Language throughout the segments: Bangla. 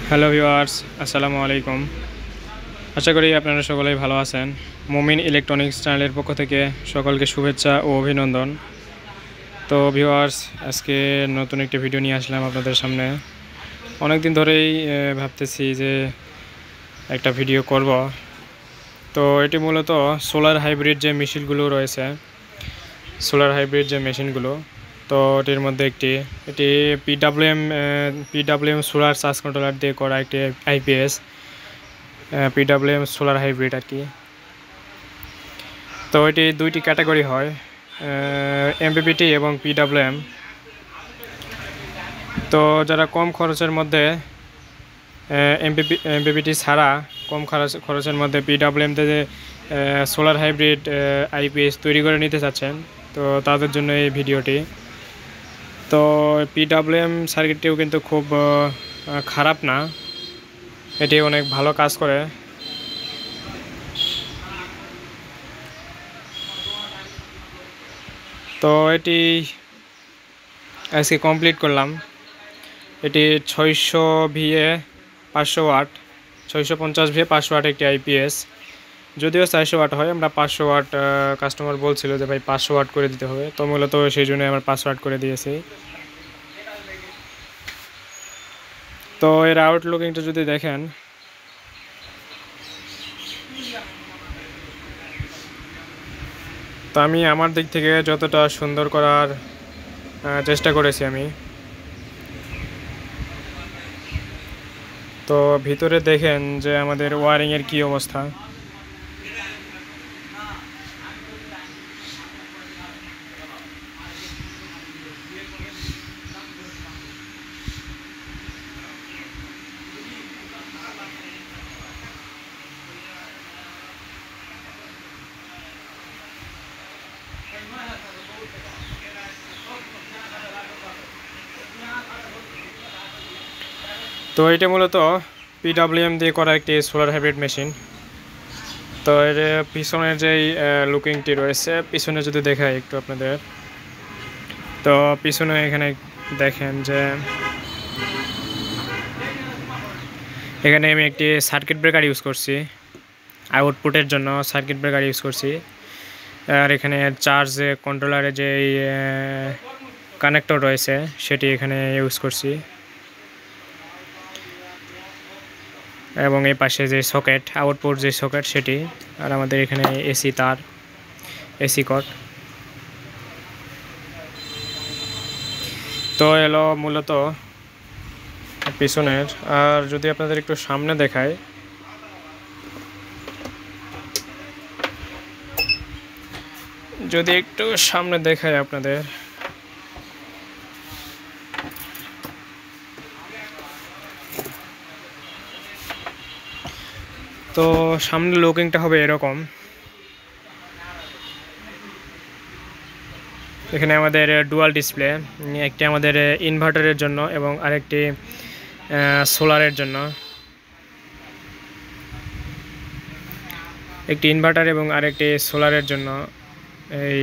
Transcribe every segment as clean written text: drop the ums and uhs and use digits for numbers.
হ্যালো ভিউয়ার্স, আসসালামু আলাইকুম। আশা করি আপনারা সকলেই ভালো আছেন। মুমিন ইলেকট্রনিক্স চ্যানেলের পক্ষ থেকে সকলকে শুভেচ্ছা ও অভিনন্দন। তো ভিউয়ার্স, আজকে নতুন একটি ভিডিও নিয়ে আসলাম আপনাদের সামনে। অনেক দিন ধরেই ভাবতেছি যে একটা ভিডিও করব। তো এটি মূলত সোলার হাইব্রিড যে মেশিনগুলো রয়েছে, তো এটির মধ্যে এটি পিডাব্লিউএম সোলার চার্জ কন্ট্রোলার দিয়ে করা একটি আইপিএস পিডাব্লিউএম সোলার হাইব্রিড আর কি। তো এটি দুইটি ক্যাটাগরি হয়, এমপিপিটি এবং পিডাব্লিউএম। তো যারা কম খরচের মধ্যে এমপিপিটি ছাড়া কম খরচের মধ্যে পিডাব্লিউএমতে সোলার হাইব্রিড আইপিএস তৈরি করে নিতে চাচ্ছেন, তো তাদের জন্য এই ভিডিওটি। তো পিডাব্লিউএম সার্কিটটিও কিন্তু খুব খারাপ না, এটি অনেক ভালো কাজ করে। তো এটি আজকে কমপ্লিট করলাম। এটি 600 ভিএ 500 ওয়াট, 650 ভিএ 500 ওয়াট একটি আইপিএস। যদিও 400 ওয়াট হয়, আমরা 500 ওয়াট কাস্টমার বলছিল যে ভাই 500 ওয়াট করে দিতে হবে, তো মূলত সেই জন্য আমরা 500 ওয়াট করে দিয়েছি। তো এর আউটলুকিংটা যদি দেখেন, তো আমি আমার দিক থেকে যতটা সুন্দর করার চেষ্টা করেছি আমি। তো ভিতরে দেখেন যে আমাদের ওয়ারিংয়ের কী অবস্থা। তো এটা মূলত পিডাব্লিউএম দিয়ে করা একটি সোলার হাইব্রিড মেশিন। তো এর পিছনের যেই লুকিংটি রয়েছে, পিছনে যদি দেখাই একটু আপনাদের, তো পিছনে এখানে দেখেন যে এখানে আমি একটি সার্কিট ব্রেকার ইউজ করছি, আউটপুটের জন্য সার্কিট ব্রেকার ইউজ করছি। আর এখানে চার্জ কন্ট্রোলারে যে কানেক্টর রয়েছে সেটি এখানে ইউজ করছি, এবং এই পাশে যে সকেট, আউটপুট যে সকেট সেটি, আর আমাদের এখানে এসি তার, এসি কট। তো এলো মূলত পিছনের। আর যদি আপনাদের একটু সামনে দেখায়, আপনাদের, তো সামনে লুকিংটা হবে এরকম। এখানে আমাদের ডুয়াল ডিসপ্লে, একটি আমাদের ইনভার্টারের জন্য এবং আরেকটি সোলারের জন্য। একটি ইনভার্টার এবং আরেকটি সোলারের জন্য এই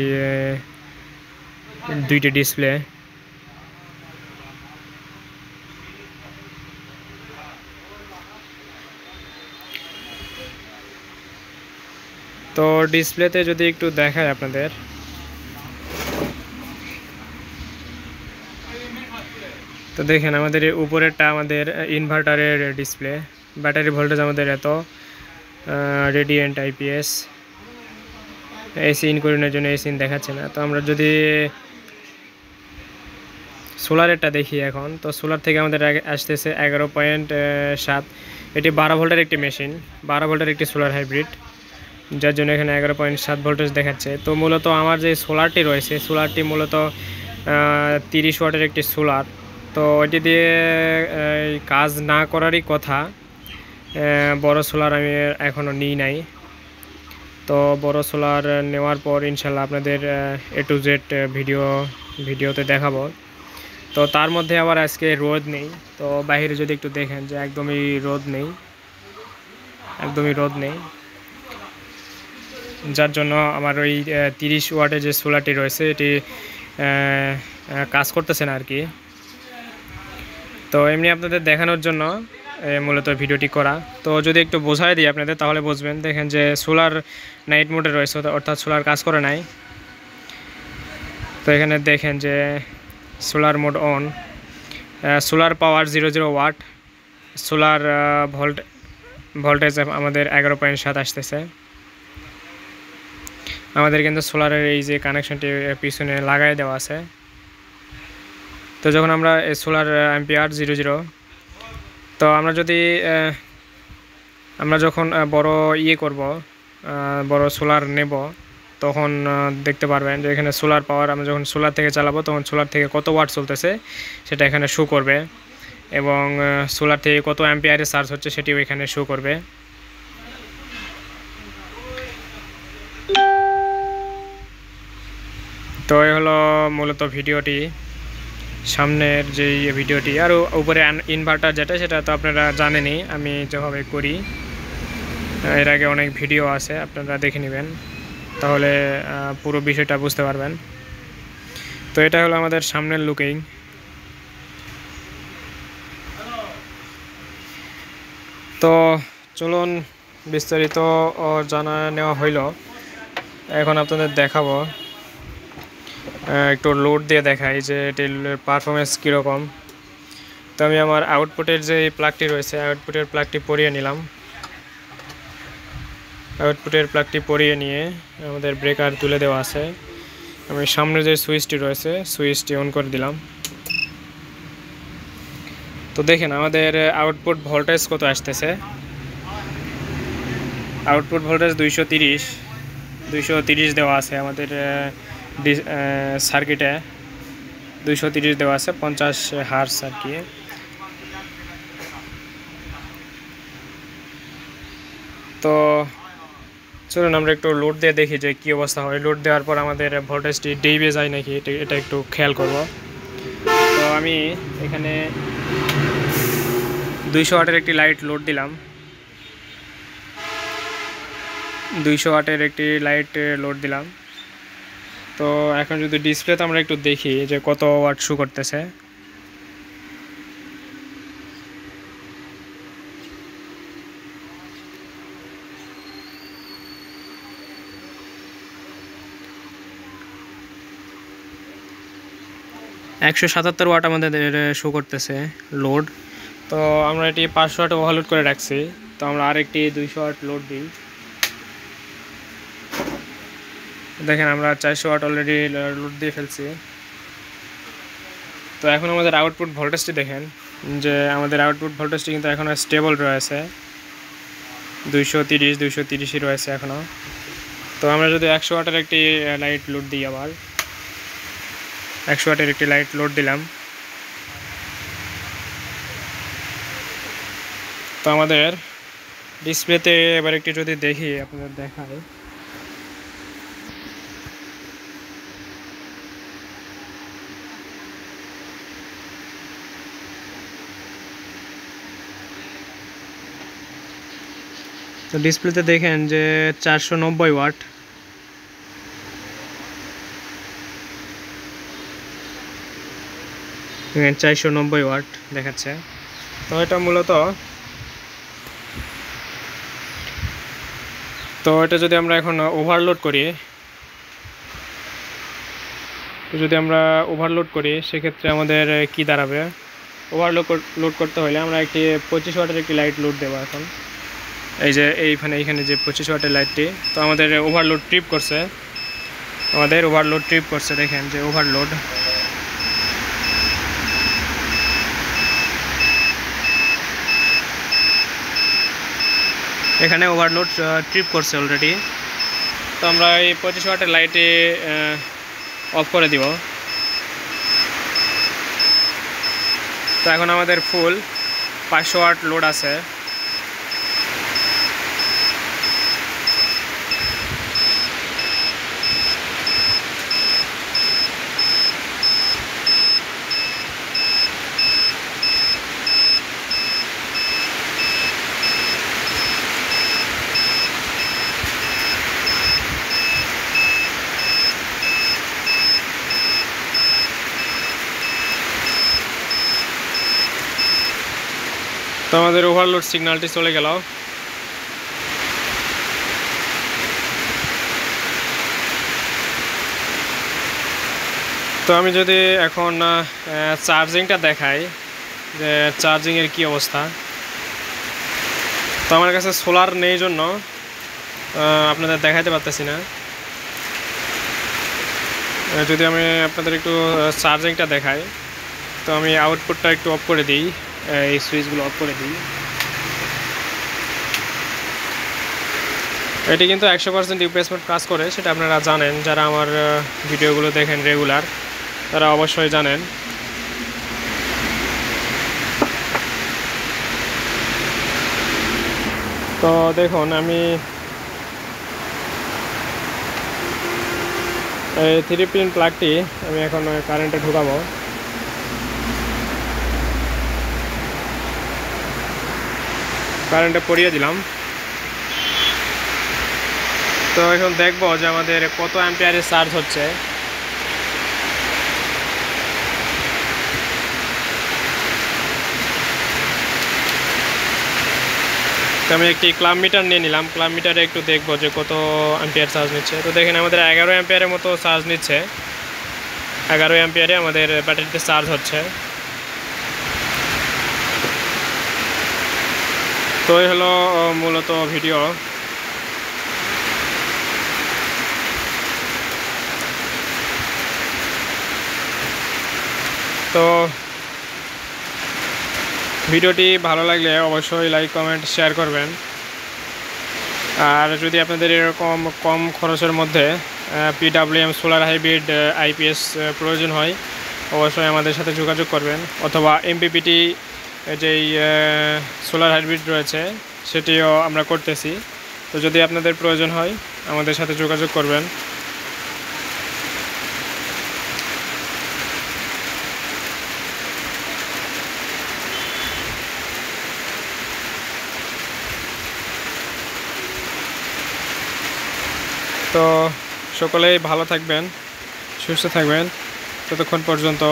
দুইটি ডিসপ্লে। তো ডিসপ্লেতে যদি একটু দেখায় আপনাদের, তো দেখেন আমাদের উপরেরটা আমাদের ইনভার্টারের ডিসপ্লে, ব্যাটারি ভোল্টেজ আমাদের এত, রেডিয়েন্ট আইপিএস, এসি ইন করানোর জন্য এসি ইন দেখাচ্ছে না। তো আমরা যদি সোলারেরটা দেখি এখন, তো সোলার থেকে আমাদের আসতেছে 11.7। এটি 12 ভোল্টের একটি মেশিন, 12 ভোল্টের একটি সোলার হাইব্রিড, যার জন্য এখানে 11.7 ভোল্টেজ দেখাচ্ছে। তো মূলত আমার যে সোলারটি রয়েছে, সোলারটি মূলত 30 ওয়াটের একটি সোলার। তো এটি দিয়ে কাজ না করারই কথা, বড় সোলার আমি এখনও নিই নাই। তো বড় সোলার নেওয়ার পর ইনশাল্লাহ আপনাদের A to Z ভিডিওতে দেখাবো। তো তার মধ্যে আবার আজকে রোদ নেই, তো বাইরে যদি একটু দেখেন যে একদমই রোদ নেই, যার জন্য আমার ওই 30 ওয়াটের যে সোলারটি রয়েছে এটি কাজ করতেছে না আর কি। তো এমনি আপনাদের দেখানোর জন্য মূলত ভিডিওটি করা। তো যদি একটু বোঝাই দিই আপনাদের তাহলে বুঝবেন। দেখেন যে সোলার নাইট মোডে রয়েছে, অর্থাৎ সোলার কাজ করে নাই। তো এখানে দেখেন যে solar mode on, solar power 00 watt, solar voltage আমাদের 11.7 আসতেছে। আমাদের কিন্তু সোলারের এই যে কানেকশনটি পিছনে লাগাই দেওয়া আছে। তো যখন আমরা সোলার অ্যাম্পিয়ার 00, তো আমরা যখন বড় করব, বড় সোলার নেব, তখন দেখতে পারবেন যে এখানে সোলার পাওয়ার আমরা যখন সোলার থেকে চালাবো তখন সোলার থেকে কত ওয়াট চলতেছে সেটা এখানে শো করবে, এবং সোলার থেকে কত অ্যাম্পিয়ারে চার্জ হচ্ছে সেটিও এখানে শো করবে। তো এই হলো মূলত ভিডিওটি, সামনের যেই ভিডিওটি। আর উপরে ইনভার্টার যেটা, সেটা তো আপনারা জানেনই আমি যেভাবে করি, এর আগে অনেক ভিডিও আছে, আপনারা দেখে নেবেন, তাহলে পুরো বিষয়টা বুঝতে পারবেন। তো এটা হলো আমাদের সামনের লুকিং। তো চলুন বিস্তারিত জানা নেওয়া হইল, এখন আপনাদের দেখাবো, একটু লোড দিয়ে দেখাই যে এটির পারফরমেন্স কীরকম। তো আমি আমার আউটপুটের যে প্লাগটি রয়েছে, আউটপুটের প্লাগটি পরিয়ে নিলাম। আউটপুটের প্লাগটি পরিয়ে নিয়ে আমাদের ব্রেকার তুলে দেওয়া আছে। আমি সামনে যে সুইচটি রয়েছে সুইচটি অন করে দিলাম। তো দেখেন আমাদের আউটপুট ভোল্টেজ কত আসতেছে। আউটপুট ভোল্টেজ 230 দেওয়া আছে আমাদের সার্কিটে, 230 দেওয়া আছে, 50 হার্জ আর কি। তো চলুন আমরা একটু লোড দিয়ে দেখি যে কী অবস্থা হয়। লোড দেওয়ার পর আমাদের ভোল্টেজটি ডেইবে যায় নাকি এটা একটু খেয়াল করব। তো আমি এখানে 200 ওয়াটের একটি লাইট লোড দিলাম, 200 ওয়াটের একটি লাইট লোড দিলাম। তো এখন যদি ডিসপ্লেতে আমরা একটু দেখি যে কত ওয়াট শো করতেছে। $177 ওয়াট আমাদের শো করতেছে লোড। তো আমরা এটি 500 ওয়াট ওভারলোড করে রাখছি। তো আমরা আরেকটি 200 ওয়াট লোড দিই। দেখেন আমরা 400 ওয়াট অলরেডি লোড দিয়ে ফেলছি। তো এখন আমাদের আউটপুট ভোল্টেজটি দেখেন যে আমাদের আউটপুট ভোল্টেজটি কিন্তু এখনও স্টেবল রয়েছে, 230ই রয়েছে এখনও। তো আমরা যদি 100 ওয়াটের একটি লাইট লোড দিই, আবার 100 ওয়াটের একটি লাইট লোড দিলাম, তো আমাদের ডিসপ্লেতে এবার একটি যদি দেখি আপনাদের দেখায়, তো ডিসপ্লেতে দেখেন যে 490 ওয়াট, দেখেন 490 ওয়াট দেখাচ্ছে। তো এটা মূলত, তো এটা যদি আমরা এখন ওভারলোড করি, সেক্ষেত্রে আমাদের কি দাঁড়াবে। ওভারলোড করতে হলে আমরা একটি 25 ওয়াটের একটি লাইট লোড দেবো এখন। এই যে এইখানে যে 25 ওয়াটের লাইটটি, তো আমাদের ওভারলোড ট্রিপ করছে, দেখেন যে ওভারলোড। এখানে ওভারলোড ট্রিপ করছে অলরেডি। তো আমরা এই 25 ওয়াটের লাইটে অফ করে দিব। তো এখন আমাদের ফুল 500 ওয়াট লোড আছে। তো আমাদের ওভারলোড সিগন্যালটি চলে গেল। তো আমি যদি এখন চার্জিংটা দেখাই যে চার্জিংয়ের কি অবস্থা। তো আমার কাছে সোলার নেই জন্য আপনাদের দেখাতে পারতেছি না। যদি আমি আপনাদের একটু চার্জিংটা দেখাই, তো আমি আউটপুটটা একটু অফ করে দিই, এই সুইচগুলো অফ করে দিই। এটি কিন্তু 100% রিপ্লেসমেন্ট কাজ করে, সেটা আপনারা জানেন। যারা আমার ভিডিওগুলো দেখেন রেগুলার তারা অবশ্যই জানেন। তো দেখুন, আমি এই 3 পিন প্লাগটি আমি এখন কারেন্টে ঢুকাবো। কারেন্টে পরিয়ে দিলাম। তো এখন দেখবো যে আমাদের কত অ্যাম্পিয়ারের চার্জ হচ্ছে। তো আমি একটি ক্লাব মিটার নিয়ে নিলাম। ক্লাব মিটারে একটু দেখবো যে কত অ্যাম্পিয়ার চার্জ নিচ্ছে। তো দেখেন আমাদের 11 অ্যাম্পিয়ারের মতো চার্জ নিচ্ছে। 11 অ্যাম্পিয়ারে আমাদের ব্যাটারিতে চার্জ হচ্ছে। তো এই হলো মূলত ভিডিও। তো ভিডিওটি ভালো লাগলে অবশ্যই লাইক কমেন্ট শেয়ার করবেন। আর যদি আপনাদের এরকম কম খরচের মধ্যে PWM সোলার হাইব্রিড IPS প্রয়োজন হয়, অবশ্যই আমাদের সাথে যোগাযোগ করবেন। অথবা MPPT যেই সোলার হাইব্রিড রয়েছে সেটিও আমরা করতেছি। তো যদি আপনাদের প্রয়োজন হয় আমাদের সাথে যোগাযোগ করবেন। তো সকলেই ভালো থাকবেন, সুস্থ থাকবেন। ততক্ষণ পর্যন্ত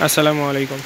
আসসালামু আলাইকুম।